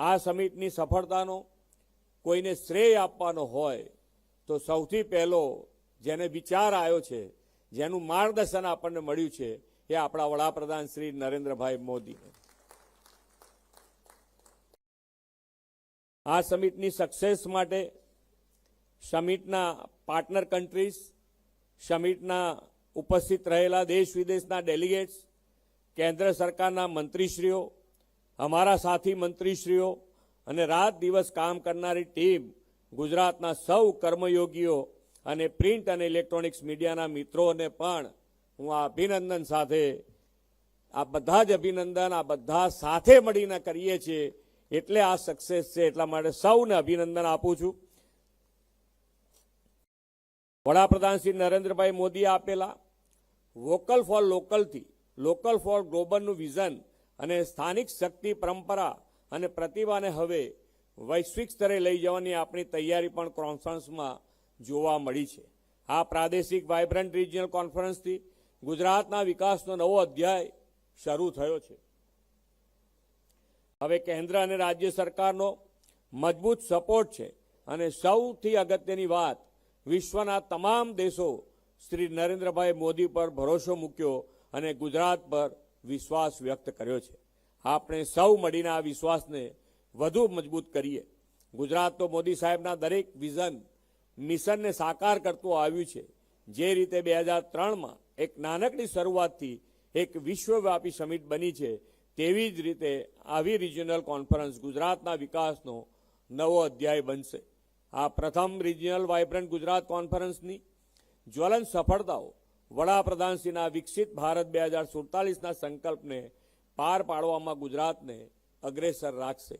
આ સમિટની સફળતાનો કોઈને શ્રેય આપવાનો હોય તો સૌથી પહેલો જેને વિચાર આવ્યો છે, જેનું માર્ગદર્શન આપણને મળ્યું છે, એ આપણા વડાપ્રધાન શ્રી નરેન્દ્રભાઈ મોદી. આ સમિટની સક્સેસ માટે સમિટના પાર્ટનર કન્ટ્રીઝ, સમિટના ઉપસ્થિત રહેલા દેશ વિદેશના ડેલિગેટ્સ, કેન્દ્ર સરકારના મંત્રીશ્રીઓ, અમારા સાથી મંત્રીશ્રીઓ અને રાત દિવસ કામ કરનારી ટીમ, ગુજરાતના સૌ કર્મયોગીઓ અને પ્રિન્ટ અને ઇલેક્ટ્રોનિક્સ મીડિયાના મિત્રોને પણ હું આ અભિનંદન સાથે, આ બધા જ અભિનંદન આ બધા સાથે મળીને કરીએ છીએ એટલે આ સક્સેસ છે. એટલા માટે સૌને અભિનંદન આપું છું. વડાપ્રધાન શ્રી નરેન્દ્રભાઈ મોદીએ આપેલા વોકલ ફોર લોકલથી લોકલ ફોર ગ્લોબલનું વિઝન અને સ્થાનિક શક્તિ, પરંપરા અને પ્રતિભાને હવે વૈશ્વિક સ્તરે લઈ જવાની આપણી તૈયારી પણ કોન્ફરન્સમાં જોવા મળી છે. આ પ્રાદેશિક વાઇબ્રન્ટ રિજિયનલ કોન્ફરન્સથી ગુજરાતના વિકાસનો નવો અધ્યાય શરૂ થયો છે. હવે કેન્દ્ર અને રાજ્ય સરકારનો મજબૂત સપોર્ટ છે અને સૌથી અગત્યની વાત, વિશ્વના તમામ દેશો શ્રી નરેન્દ્રભાઈ મોદી પર ભરોસો મૂક્યો અને ગુજરાત પર વિશ્વાસ વ્યક્ત કર્યો છે. આપણે સૌ મળીને આ વિશ્વાસને વધુ મજબૂત કરીએ. ગુજરાત તો મોદી સાહેબના દરેક વિઝન, મિશનને સાકાર કરતું આવ્યું છે. જે રીતે 2003માં એક નાનકડી શરૂઆતથી એક વિશ્વવ્યાપી સમિટ બની છે, તેવી જ રીતે આવી રિજિયનલ કોન્ફરન્સ ગુજરાતના વિકાસનો નવો અધ્યાય બનશે. આ પ્રથમ રિજિયનલ વાઇબ્રન્ટ ગુજરાત કોન્ફરન્સની જ્વલંત સફળતાઓ વડાપ્રધાનશ્રીના વિકસિત ભારત 2047ના સંકલ્પને પાર પાડવામાં ગુજરાતને અગ્રેસર રાખશે.